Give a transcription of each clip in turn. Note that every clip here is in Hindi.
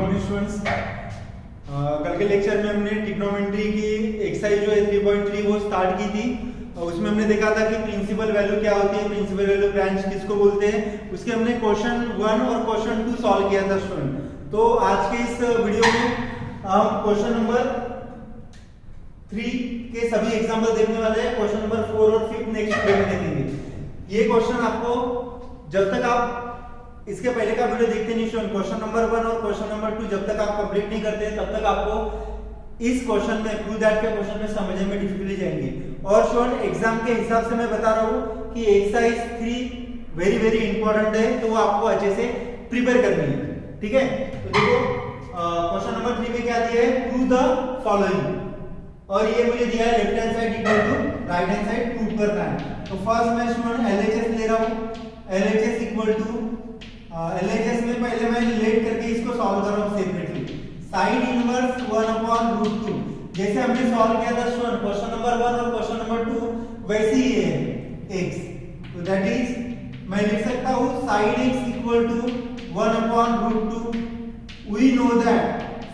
Morning students. कल के लेक्चर में हमने ट्रिग्नोमेट्री की एक्सरसाइज जो है 3.3 वो स्टार्ट की थी। उसमें हमने देखा था कि प्रिंसिपल वैल्यू क्या होती है, प्रिंसिपल वैल्यू ब्रांच किसको बोलते हैं। उसके हमने क्वेश्चन 1 और क्वेश्चन 2 सॉल्व किया था स्टूडेंट। तो आज के इस वीडियो में हम क्वेश्चन नंबर 3 के सभी एग्जाम्पल देखने वाले हैं। क्वेश्चन नंबर 4 और 5 नेक्स्ट वीडियो में देखेंगे। ये क्वेश्चन आपको जब तक आप इसके पहले का वीडियो देखते नहीं स्टूडेंट, क्वेश्चन नंबर 1 और क्वेश्चन नंबर 2 जब तक आप कंप्लीट नहीं करते तब तक आपको इस क्वेश्चन में प्रूव दैट के क्वेश्चन में समझने में डिफिकल्टी जाएंगी। और स्टूडेंट एग्जाम के हिसाब से मैं बता रहा हूँ कि एक्सरसाइज 3 वेरी वेरी इंपॉर्टेंट है, तो वो आपको अच्छे से प्रिपेयर करनी है। ठीक है, तो देखो क्वेश्चन नंबर 3 में क्या दिया है, प्रूव द फॉलोइंग। और ये मुझे दिया है left hand side equal to right hand side prove करना है। तो फर्स्ट मैं स्टूडेंट एलएचएस ले रहा हूँ। एलएचएस इक्वल टू एलएचएस में पहले मैं लेट करके इसको सॉल्व कर रहा हूँ सेपरेटली। साइन इनवर्स 1/√2 जैसे हमने सॉल्व किया था स्टूडेंट क्वेश्चन नंबर 1 और क्वेश्चन नंबर 2 वैसे ही है x। तो दैट इज मैं लिख सकता हूँ sin x equal to 1/√2। We know that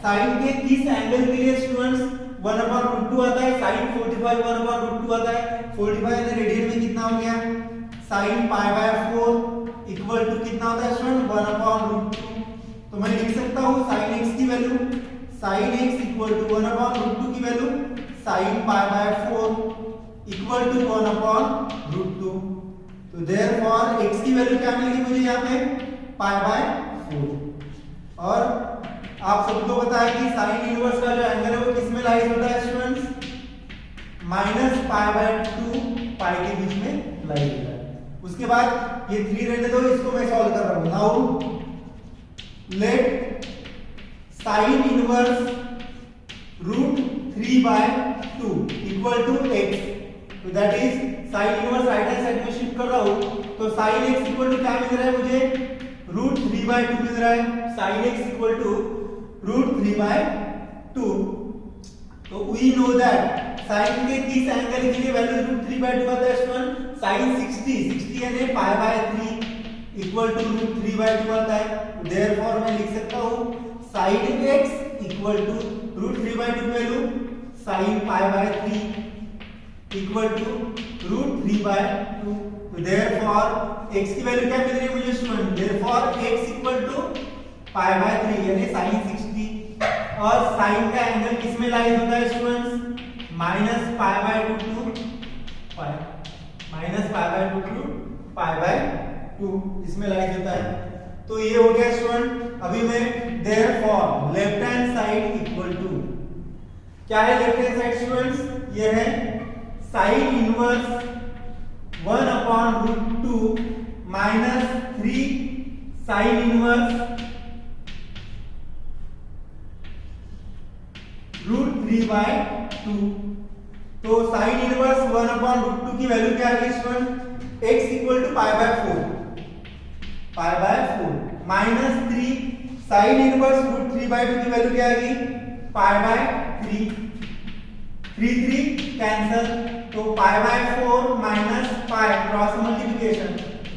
sine के किस एंगल के लिए स्टूडेंट्स 1/√2 आता है, sin 45 1/√2 आता है। 45 रेडियन में कितना हो गया, sin π/4 इक्वल टू कितना होता है स्टूडेंट 1/√2। तो मैं लिख सकता हूँ sin x की value sin x equal to 1/√2 की वैल्यू sin π/4 इक्वल टू 1/√2। तो देयरफॉर x की वैल्यू क्या मिलेगी मुझे यहाँ पे π/4। और आप सबको पता है कि sin इनवर्स का जो एंगल है वो किस में लाइज होता है स्टूडेंट्स, -π/2 पाई के बीच में लाइज होता है। उसके बाद ये 3 रहने दो, इसको मैं सॉल्व कर रहा हूं। Now let sin inverse √3/2 equal to x। तो that is sin inverse right hand side में शिफ्ट कर रहा हूं, तो sin x इक्वल टू क्या मिल रहा है मुझे, √3/2 मिल रहा है। sin x equal to √3/2। तो वी नो दैट sin के किस एंगल के लिए वैल्यू √3/2 आता है स्टूडेंट, sin 60 यानी π/3 इक्वल टू √3/2 आता है। देयरफॉर मैं लिख सकता हूँ sin x इक्वल टू √3/2 की वैल्यू sin π/3 इक्वल टू √3/2। तो देयरफॉर x की वैल्यू क्या मिल रही है मुझे student, therefore x equal to π/3 यानी sin 60। और sin का एंगल किस में लाइज होता है स्टूडेंट्स, -π/2 टू π/2 इसमें लाइज होता है। तो ये हो गया स्टूडेंट। अभी मैं therefore left hand side equal to क्या है, लेफ्ट हैंड साइड स्टूडेंट्स ये है sin इनवर्स 1/√2 -3 sin इनवर्स √3/2। तो sin इनवर्स 1/√2 की वैल्यू क्या आ गई student, x equal to π/4 -3 sin inverse √3/2 की वैल्यू क्या आ गई π/3। 3 कैंसल, तो π/4 माइनस π क्रॉस मल्टीप्लिकेशन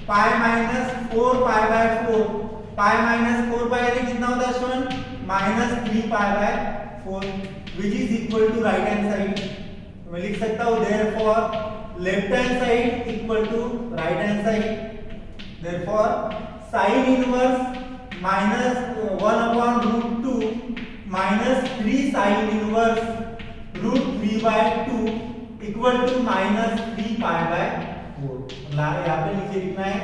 π -4 π/4 π -4 यानी कितना होता है student -3 π/4 which is equal to right hand side। मैं लिख सकता हूँ therefore left hand side equal to right hand side। therefore sin inverse -1/√2 -3 sin inverse √3/2 equal to -3 π/4। यहाँ पे नीचे लिखना है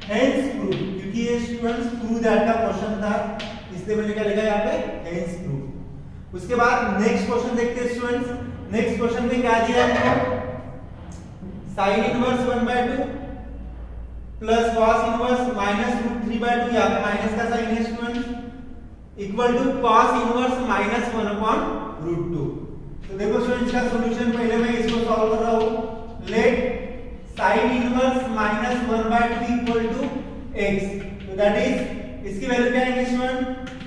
hence proof, क्योंकि ये स्टूडेंट्स प्रूव दैट का क्वेश्चन था इसलिए मैंने क्या लिखा यहाँ पे hence proof। उसके बाद नेक्स्ट क्वेश्चन देखते हैं स्टूडेंट्स। नेक्स्ट क्वेश्चन में क्या दिया है हमको, sin inverse 1/2 plus cos inverse -√3/2, यहाँ पे माइनस का साइन है students, equal to cos inverse -1/√2। तो देखो स्टूडेंट्स का सॉल्यूशन पहले मैं इसको सॉल्व कर रहा हूँ। Let sin inverse -1/2 equal to x। तो दैट इज इसकी वैल्यू क्या है student,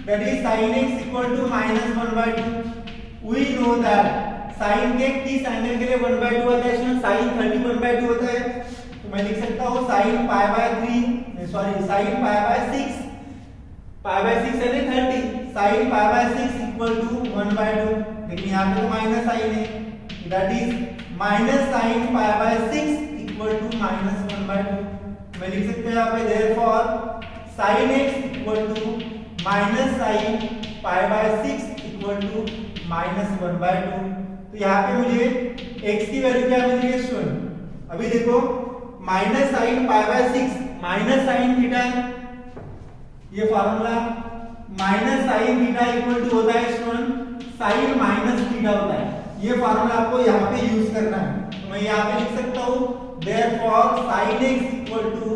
that is sin x equal to -1/2। we know that sin के किस एंगल के लिए 1/2 आता है स्टूडेंट, sin 30 1/2 होता है। तो मैं लिख सकता हूँ sin π/3 sin π/6 π/6 यानी 30 sine pi by 6 equal to 1/2, लेकिन यहाँ पे तो माइनस साइन है, that is minus sine pi by 6 equal to minus 1/2। मैं लिख सकते हैं यहाँ पे therefore sin x equal to minus sine pi by 6 equal to minus 1/2। तो यहाँ पे मुझे x की वैल्यू क्या मिल रही है स्टूडेंट? अभी देखो minus sine pi by 6 minus sine theta, ये formula minus sine theta equal to होता है स्टूडेंट साइन माइनस थीटा होता है। ये फॉर्मूला आपको यहाँ पे यूज करना है, तो मैं यहाँ पे लिख सकता हूँ therefore sin x equal to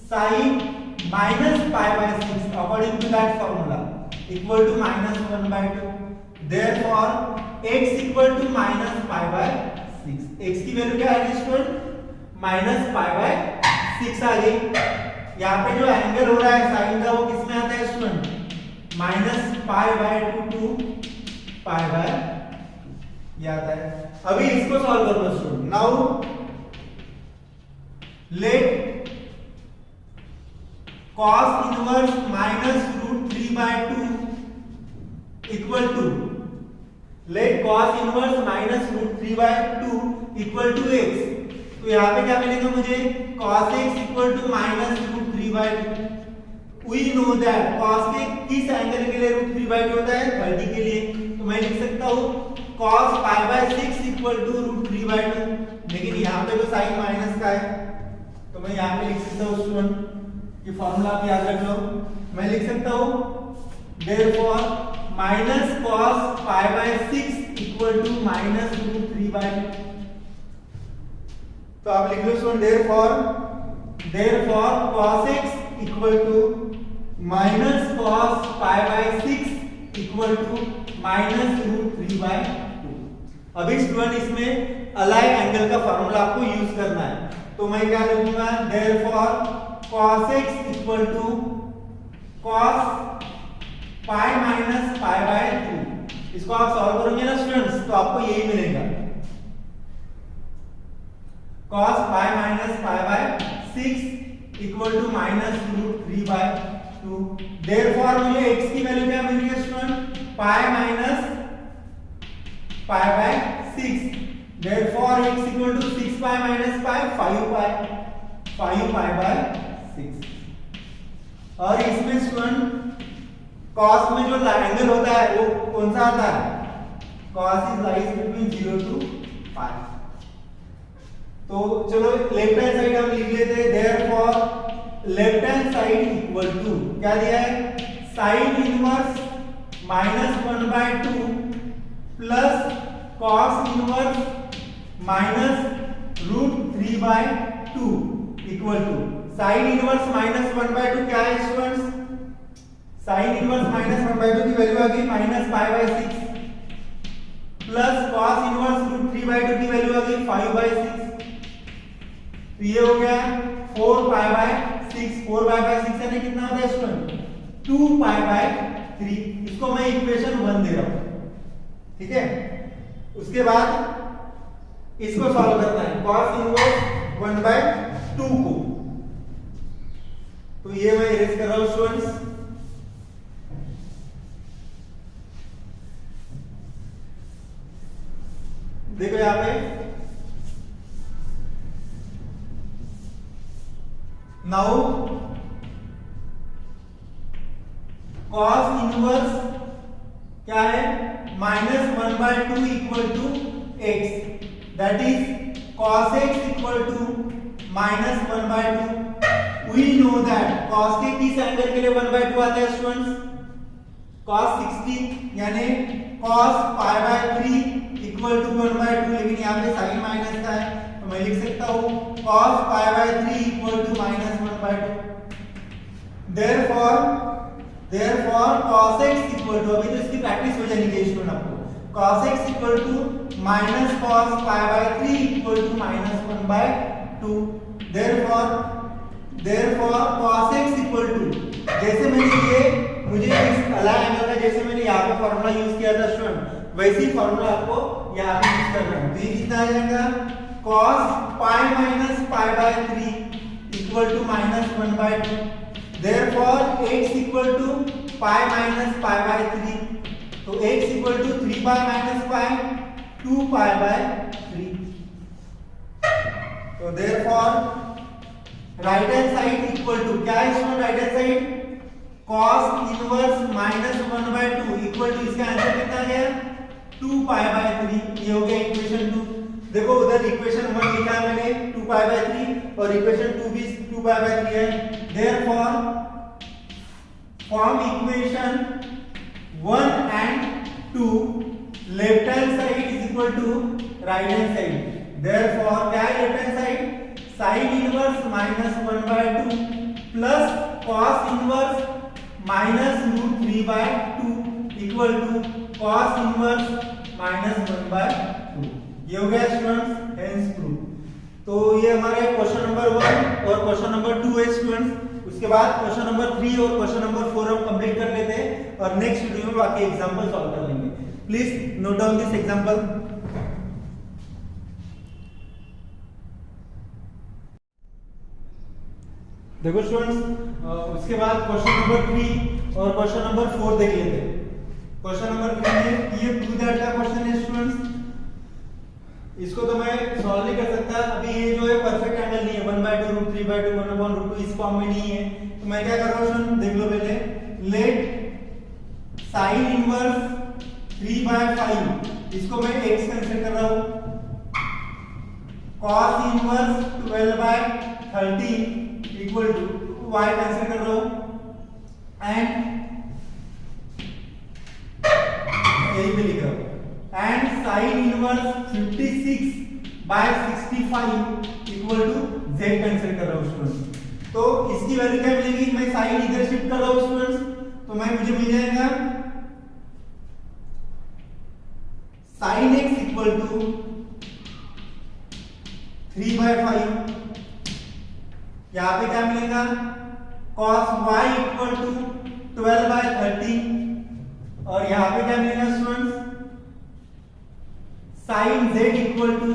sine minus pi by 6 according to that formula equal to minus 1/2। Therefore x equal to minus pi by 6, x की वैल्यू क्या है स्टूडेंट? माइनस पाई बाय 6 आ गई। यहाँ पे जो एंगल हो रहा है साइन का वो किस में आता है student? Minus pi by 2 to pi by ये आता है। अभी इसको सॉल्व कर लो student. Now let cos inverse minus root 3/2 equal to let cos inverse minus root 3/2 equal to x। तो यहाँ पे क्या मिलेगा मुझे? cos x equal to minus root 3/2। We know that cos के किस एंगल के लिए रूट 3/2 होता है? 30 के लिए। तो मैं लिख सकता हूँ cos pi by 6 equal to root 3/2, लेकिन यहाँ पे तो साइन माइनस का है, तो मैं यहाँ पे लिख सकता हूँ स्टूडेंट, ये फॉर्मूला आप याद रख लो। मैं लिख सकता हूँ therefore minus cos pi by 6 equal to minus root 3/2। तो आप लिख लो student therefore cos x equal to minus cos pi by 6 equal to minus root 3/2। अभी स्टूडेंट इसमें अलाइन एंगल का फॉर्मूला आपको यूज करना है, तो मैं क्या लिखूंगा? Therefore cos x equal to cos pi minus pi by 3। इसको आप सॉल्व करोगे ना स्टूडेंट्स, तो आपको यही मिलेगा cos pi minus pi by 6 equal to minus root 3/2। Therefore मुझे x की वैल्यू क्या मिल रही है student? Pi minus pi by 6। Therefore x equal to 6 pi minus pi 5 pi by 6। और इसमें स्टूडेंट cos में जो एंगल होता है वो कौन सा आता है? cos is lies between 0 to pi. तो चलो लेफ्ट हैंड साइड हम लिख लेते हैं therefore left hand side equal to क्या दिया है? Sine inverse minus 1/2 plus cos inverse minus root 3/2 equal to sine inverse minus 1/2 क्या है स्टूडेंट्स? साइन इनवर्स माइनस 1/2 की वैल्यू आ गई minus pi by 6 plus cos inverse root 3/2 की वैल्यू आ गई 5/6। तो ये हो गया 4 पाई बाय 6। 4 पाई बाय 6 यानी कितना होता है स्टूडेंट? 2 pi by 3। इसको मैं इक्वेशन 1 दे रहा हूं, ठीक है। उसके बाद इसको सॉल्व करना है cos इनवर्स 1/2 को। तो ये मैं इरेज कर रहा हूं स्टूडेंट्स। देखो यहां पे नाउ cos इनवर्स क्या है? -1/2 equal to x, that is cos x equal to -1/2। We know that cos के किस एंगल के लिए 1/2 आता है स्टूडेंट्स? cos 60 यानी cos pi by 3 equal to 1/2, लेकिन यहाँ पे साइन माइनस का है, तो मैं लिख सकता हूँ cos pi by 3 equal to -1/2। therefore cos x equal to, अभी तो इसकी प्रैक्टिस हो जानी चाहिए स्टूडेंट आपको, cos x equal to minus cos pi by 3 equal to -1/2। therefore cos x equal to, जैसे मैंने ये मुझे इस अलाइन एंगल का जैसे मैंने यहाँ पे फॉर्मूला यूज किया था स्टूडेंट, वैसे ही फॉर्मूला आपको यहाँ पे यूज करना है। तो ये कितना आ जाएगा? cos pi minus pi by 3 equal to -1/2। therefore x equal to pi minus pi by 3, तो x equal to 3 pi minus pi 2 pi by 3। तो therefore right hand side equal to क्या है इसमें, right hand side cos inverse minus 1/2 equal to इसका आंसर कितना गया 2 पाई बाय 3। ये हो गया इक्वेशन 2। देखो उधर इक्वेशन 1 लिखा है मैंने 2 पाई बाय 3 और इक्वेशन 2 भी 2 पाई बाय 3 है। Therefore form equation 1 and 2 left hand side is equal to right hand side. Therefore क्या है left hand side, sin inverse minus 1/2 plus cos inverse minus √3/2 equal to cos inverse minus 1/2। ये हो गया स्टूडेंट्स हेंस प्रूफ। तो ये हमारे क्वेश्चन नंबर 1 और क्वेश्चन नंबर 2 है स्टूडेंट्स। उसके बाद क्वेश्चन नंबर 3 और क्वेश्चन नंबर 4 हम कंप्लीट कर लेते हैं और नेक्स्ट वीडियो में बाकी एग्जांपल सॉल्व कर लेंगे। Please note down this example. देखो स्टूडेंट्स, उसके बाद क्वेश्चन नंबर 3 और क्वेश्चन नंबर 4 देख लेते हैं। क्वेश्चन नंबर 3 में ये प्रूव दैट का क्वेश्चन है स्टूडेंट्स। इसको तो मैं सॉल्व नहीं कर सकता, अभी ये जो है परफेक्ट एंगल नहीं है, 1/2 √3/2 1/√2 इस फॉर्म में नहीं है। तो मैं क्या कर रहा हूं स्टूडेंट, देख लो पहले। लेट sin इनवर्स 3/5 इसको मैं x कंसीडर कर रहा हूं, cos inverse 12/13 equal to y consider कर रहा हूं एंड यही पे लिखा and sin inverse 56/65 equal to z consider कर रहा हूं स्टूडेंट्स। तो इसकी वैल्यू क्या मिलेगी, मैं sin इधर शिफ्ट कर रहा हूं स्टूडेंट्स, तो मुझे मिल जाएगा sin x इक्वल टू 3/5। यहां पे क्या मिलेगा, cos y इक्वल टू 12/13 और यहां पे क्या मिलेगा students, sin z equal to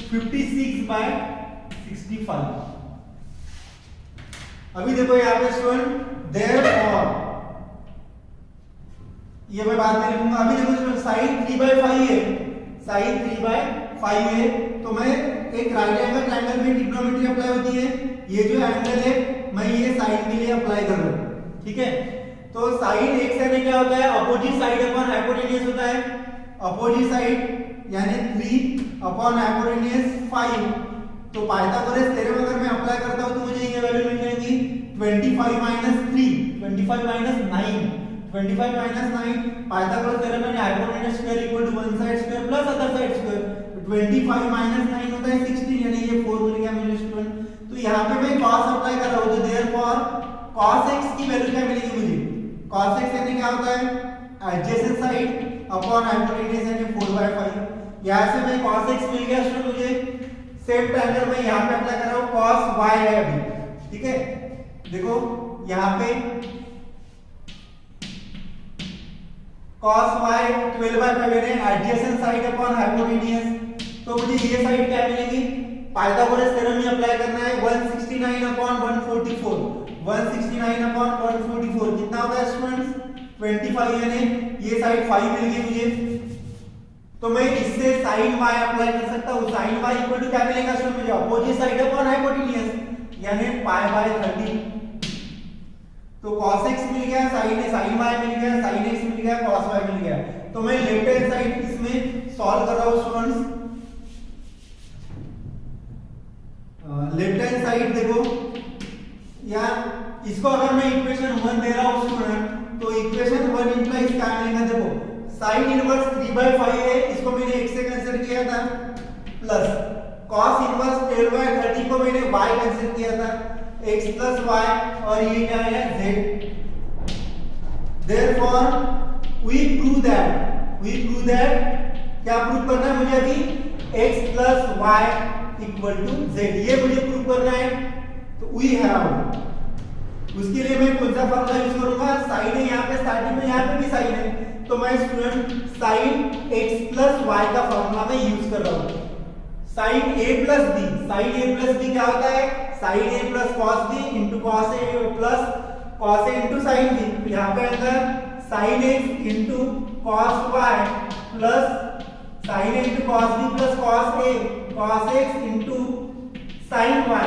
56/65। अभी देखो यहां पे स्टूडेंट देयरफॉर, ये मैं बाद में लिखूंगा। अभी देखो स्टूडेंट sin 3/5 है, sin 3/5 है, तो मैं एक राइट एंगल ट्रायंगल में ट्रिग्नोमेट्री अप्लाई होती है। ये जो एंगल है मैं ये साइन के लिए अप्लाई कर रहा हूं, ठीक है। तो sin x यानी क्या होता है, अपोजिट साइड अपॉन हाइपोटेन्यूज होता है। अपोजिट साइड यानी 3 अपॉन हाइपोटेन्यूज 5। तो पाइथागोरस थ्योरम अगर मैं अप्लाई करता हूं तो मुझे ये वैल्यू मिल जाएगी 25 - 3, 25 - 9, 25 - 9। पाइथागोरस थ्योरम में hypotenuse square equal to one side square plus other side square. 25 - 9 होता है 16, यानी ये 4 मिल गया मुझे स्टूडेंट। तो यहाँ पे मैं cos अप्लाई कर रहा हूँ, तो देयरफॉर cos x की वैल्यू क्या मिलेगी मुझे, cos x यानी क्या होता है एडजेसेंट साइड अपॉन हाइपोटेन्यूज यानी 4/5। यहाँ से मैं cos x मिल गया स्टूडेंट मुझे। सेम ट्रायंगल मैं यहाँ पे अप्लाई कर रहा हूँ, cos y है अभी, ठीक है। देखो यहाँ पे cos y 12/5 है एडजेसेंट साइड अपॉन हाइपोटेन्यूज। तो मुझे ये साइड क्या मिलेगी, पाइथागोरस थ्योरम में अप्लाई करना है 169/144, 169/144 कितना होता है स्टूडेंट्स 25, यानी ये साइड 5 मिल गई मुझे। तो मैं इससे sin y अप्लाई कर सकता हूं। sin y इक्वल टू क्या मिलेगा स्टूडेंट मुझे, अपोजिट साइड अपॉन हाइपोटेन्यूज यानी π/30। तो cos x मिल गया, sin y मिल गया, sin x मिल गया, cos y मिल गया। तो मैं लेफ्ट हैंड साइड इसमें सॉल्व कर रहा हूं स्टूडेंट्स। लेफ्ट हैंड साइड देखो, या इसको अगर मैं इक्वेशन 1 दे रहा हूं स्टूडेंट, तो इक्वेशन 1 इंप्लाइज क्या मिलेगा, देखो sin इनवर्स 3/5 है, इसको मैंने x से कंसीडर किया था, प्लस cos इनवर्स 12/30 को मैंने y कंसीडर किया था, x प्लस y, और ये क्या है z। Therefore we prove that क्या प्रूव करना है मुझे अभी, x plus y equal to z, ये मुझे प्रूव करना है। तो वी हैव, उसके लिए मैं कौन सा फार्मूला यूज करूंगा, sin है यहाँ पे स्टार्टिंग में, यहाँ पे भी sin है, तो मैं student sin x plus y का फार्मूला मैं यूज कर रहा हूँ। sin a प्लस b क्या होता है, sin a plus cos b into cos a plus cos a into sine B, तो यहाँ पे आएगा sin x into cos y plus sin a into cos b plus cos a cos x into sin y।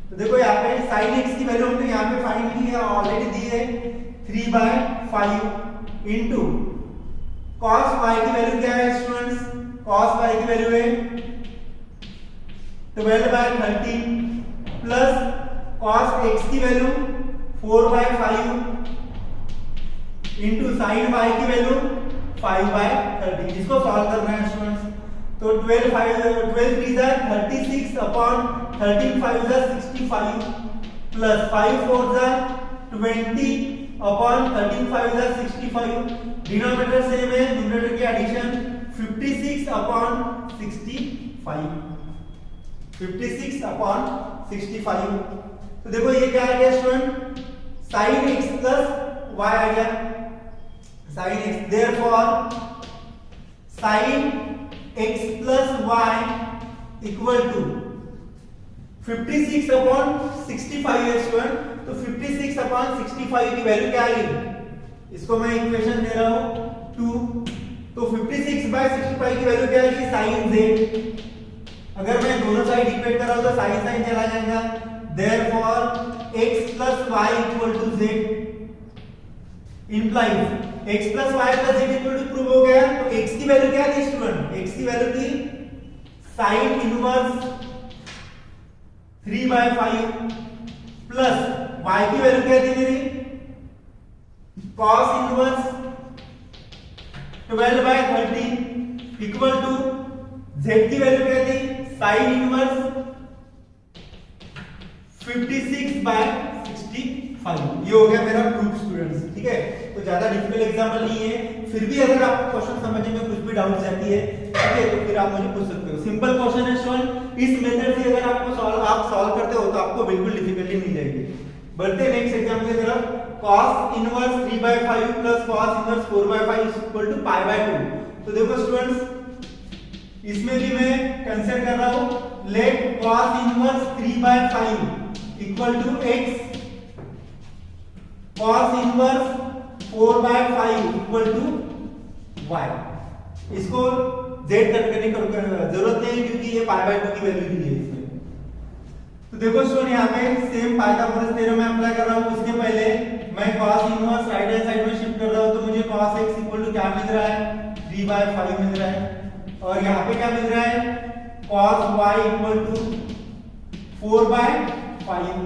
तो देखो यहाँ पे sin x की वैल्यू हमने यहाँ पे फाइंड की है, ऑलरेडी दी है 3/5 इंटू cos y की वैल्यू क्या है स्टूडेंट्स, cos y की वैल्यू है 12/13 प्लस cos x की वैल्यू 4/5 इंटू sin y की वैल्यू 5/13। इसको सॉल्व करना है स्टूडेंट्स। तो 12 3 जा 36 अपॉन 13 5 जा 65 प्लस 5 4 जा 20 अपॉन 13 5 जा 65, डिनोमिनेटर सेम है, न्यूमरेटर की एडिशन 56 अपॉन 65, 56 अपॉन 65। तो देखो ये क्या आ गया student, sin x plus y आ गया, sin x, therefore sin x plus y equal to 56 upon 65 है स्टूडेंट। तो 56 अपॉन 65 की वैल्यू क्या आएगी, इसको मैं इक्वेशन दे रहा हूं 2, तो 56/65 की वैल्यू क्या आएगी, sin z। अगर मैं दोनों साइड इक्वेट कर रहा हूं तो sin sin चला जाएगा, therefore x plus y equal to z implies x plus y plus z equal to prove हो गया। तो x की वैल्यू क्या थी स्टूडेंट, x की वैल्यू थी sin इनवर्स 3/5 प्लस y की वैल्यू क्या थी मेरी, cos inverse 12/13 equal to z की वैल्यू क्या थी, sin इनवर्स 56/65। ये हो गया मेरा प्रूफ स्टूडेंट्स, ठीक है। तो ज्यादा डिफिकल्ट एग्जाम्पल नहीं है, फिर भी अगर आपको क्वेश्चन समझने में कुछ भी डाउट जाती है, ठीक है, तो फिर आप मुझे पूछ सकते हो। सिंपल क्वेश्चन है स्टूडेंट, इस मेथड से अगर आपको आप सॉल्व करते हो तो आपको बिल्कुल डिफिकल्टी नहीं जाएगी। बढ़ते हैं नेक्स्ट एग्जांपल की तरफ। cos inverse 3/5 plus cos inverse 4/5 equal to π/2। तो देखो स्टूडेंट्स इसमें भी मैं कंसीडर कर रहा हूं, let cos inverse 3/5 equal to x, cos inverse 4/5 equal to y। इसको z कट करने की जरूरत नहीं है क्योंकि ये π/2 की वैल्यू दी है इसमें। तो देखो स्टूडेंट यहाँ पे सेम पाइथागोरस थ्योरम मैं अप्लाई कर रहा हूँ। उसके पहले मैं cos inverse right hand side में शिफ्ट कर रहा हूँ, तो मुझे cos x इक्वल टू क्या मिल रहा है, 3/5 मिल रहा है। और यहाँ पे क्या मिल रहा है, cos y इक्वल टू 4/5।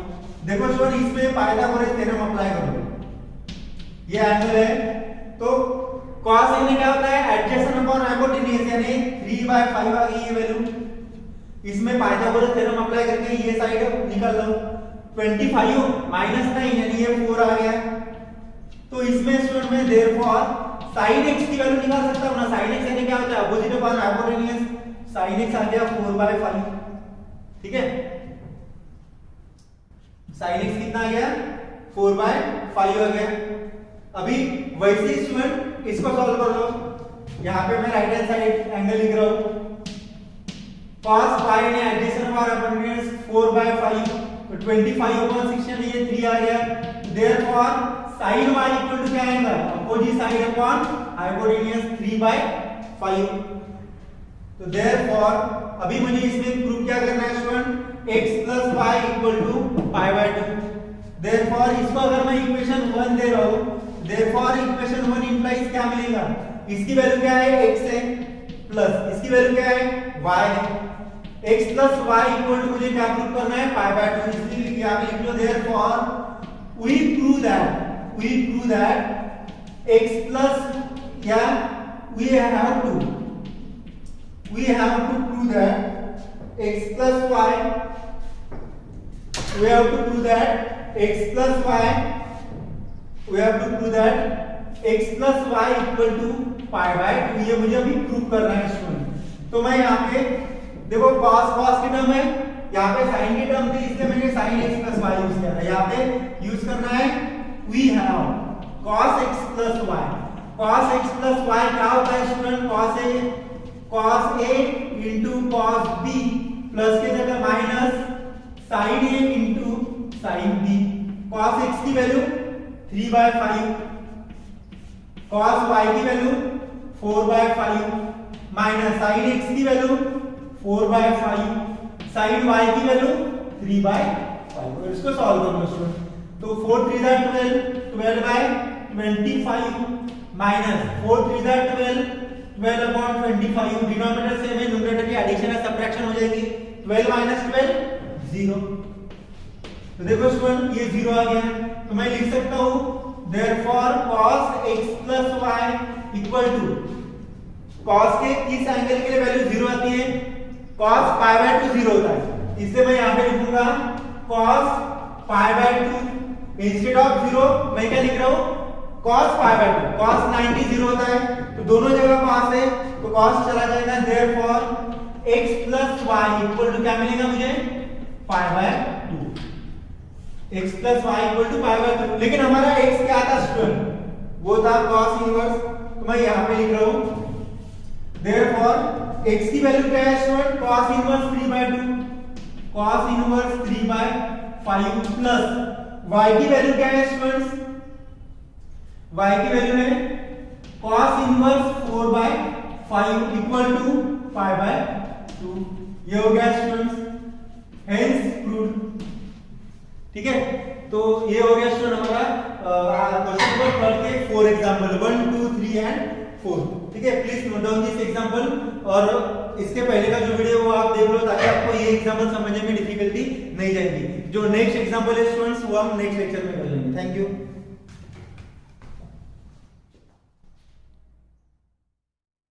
देखो स्टूडेंट इसमें पाइथागोरस थ्योरम अप्लाई करो, ये एंगल है, तो cos यानी क्या होता है, एडजेसेंट अपॉन हाइपोटेन्यूज, यानी 3/5 आ गई ये वैल्यू। इसमें पाइथागोरस थ्योरम अप्लाई करके ये साइड निकाल लो, 25 माइनस 9 यानी ये 4 आ गया। तो इसमें स्टूडेंट में देयरफॉर sin x की वैल्यू निकाल सकता हूं ना, sin x यानी क्या होता है, opposite upon hypotenuse, sin x आ गया 4/5, ठीक है। sin x कितना आ गया, 4/5 आ गया। अभी वैसे स्टूडेंट इसको सॉल्व कर लो, यहाँ पे मैं राइट हैंड साइड एंगल लिख रहा हूं, cos y ने एडिशन और हाइपोटेन्यूज 4/5, तो 25/6 यानी ये 3 आ गया। Therefore sin y equal to क्या आएगा, अपोजिट साइड अपॉन हाइपोटेन्यूज 3/5। तो देयरफॉर अभी मुझे इसमें प्रूव क्या करना है student, x plus y equal to π/2। Therefore इसको अगर मैं इक्वेशन 1 दे रहा हूं, देयरफॉर इक्वेशन 1 इंप्लाइज क्या मिलेगा, इसकी वैल्यू क्या है, x है, प्लस इसकी वैल्यू क्या है, y है। x plus y equal to मुझे क्या प्रूव करना है, π/2। इसलिए यहाँ पे लिख लो, therefore we prove that x plus, या we have to prove that x plus y, we have to prove that x plus y equal to π/2। ये मुझे अभी प्रूव करना है स्टूडेंट। तो मैं यहाँ पे देखो cos की टर्म है, यहाँ पे sin की टर्म थी, इसलिए मैंने sin x plus y use किया है। यहाँ पे यूज करना है we have cos x plus y। cos x plus y क्या होता है student, cos a into cos b plus के जगह minus sin a into sin b। cos x की वैल्यू 3/5, cos y की वैल्यू 4/5 माइनस sin x की वैल्यू 4/5, sin y की वैल्यू 3/5। और इसको सॉल्व करना स्टूडेंट, तो 4 3 जा 12, 12/25 माइनस 4 3 जा 12, 12/25। डिनोमिनेटर सेम है, न्यूमरेटर की एडिशन या सब्ट्रैक्शन हो जाएगी। 12 - 12 0। तो देखो स्टूडेंट ये 0 आ गया, तो मैं लिख सकता हूं therefore cos x + y = cos के किस एंगल के लिए वैल्यू 0 आती है? cos π/2 0 होता है, इसलिए मैं यहां पे लिखूंगा cos π/2 इंस्टेड ऑफ 0 मैं क्या लिख रहा हूं cos π/2। cos 90 0 होता है, तो दोनों जगह cos है तो cos चला जाएगा। therefore x + y = क्या मिलेगा मुझे? π/2। x + y = π/2। लेकिन हमारा x क्या था स्टूडेंट? वो था cos इनवर्स, तो मैं यहां पे लिख रहा हूं therefore x की वैल्यू क्या है student? cos inverse 3/2, cos inverse 3/5 plus y की वैल्यू क्या है स्टूडेंट्स? y की वैल्यू है cos इनवर्स 4/5 = π/2। ये हो गया स्टूडेंट्स, हेंस प्रूव्ड। ठीक है, तो ये हो गया स्टूडेंट हमारा क्वेश्चन नंबर 3 के 4 एग्जांपल 1 2 3 एंड 4। ठीक है, please note down this example, और इसके पहले का जो वीडियो वो आप देख लो ताकि आपको ये एग्जांपल समझने में डिफिकल्टी नहीं जाएगी। जो नेक्स्ट एग्जांपल है स्टूडेंट्स वो हम नेक्स्ट लेक्चर में कर लेंगे। Thank you.